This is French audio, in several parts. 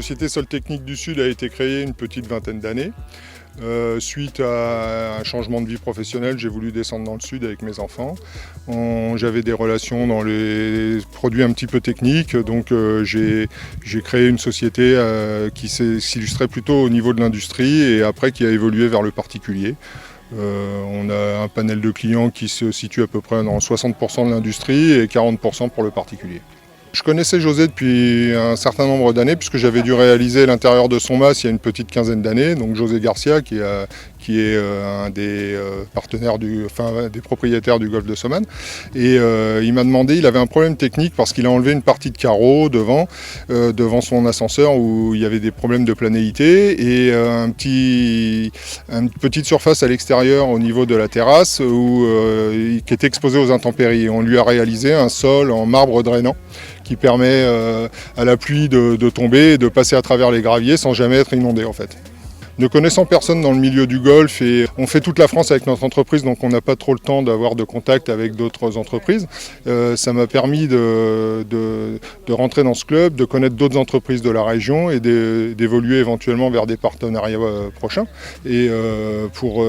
société Soltechnique du Sud a été créée une petite vingtaine d'années. Suite à un changement de vie professionnelle, j'ai voulu descendre dans le sud avec mes enfants. J'avais des relations dans les produits un petit peu techniques, donc j'ai créé une société qui s'illustrait plutôt au niveau de l'industrie et après qui a évolué vers le particulier. On a un panel de clients qui se situe à peu près dans 60% de l'industrie et 40% pour le particulier. Je connaissais José depuis un certain nombre d'années puisque j'avais dû réaliser l'intérieur de son mas il y a une petite quinzaine d'années. Donc José Garcia qui est un des partenaires, des propriétaires du golfe de Somane. Et il m'a demandé, il avait un problème technique parce qu'il a enlevé une partie de carreau devant son ascenseur où il y avait des problèmes de planéité et une petite surface à l'extérieur au niveau de la terrasse qui était exposée aux intempéries. On lui a réalisé un sol en marbre drainant qui permet à la pluie de tomber et de passer à travers les graviers sans jamais être inondé en fait. Ne connaissant personne dans le milieu du golf, et on fait toute la France avec notre entreprise, donc on n'a pas trop le temps d'avoir de contact avec d'autres entreprises. Ça m'a permis de rentrer dans ce club, de connaître d'autres entreprises de la région et d'évoluer éventuellement vers des partenariats prochains. Et pour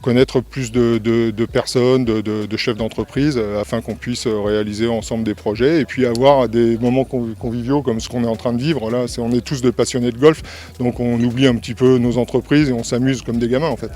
connaître plus de personnes, de chefs d'entreprise, afin qu'on puisse réaliser ensemble des projets et puis avoir des moments conviviaux comme ce qu'on est en train de vivre. Là, on est tous des passionnés de golf, donc on oublie un petit peu nos entreprises et on s'amuse comme des gamins en fait.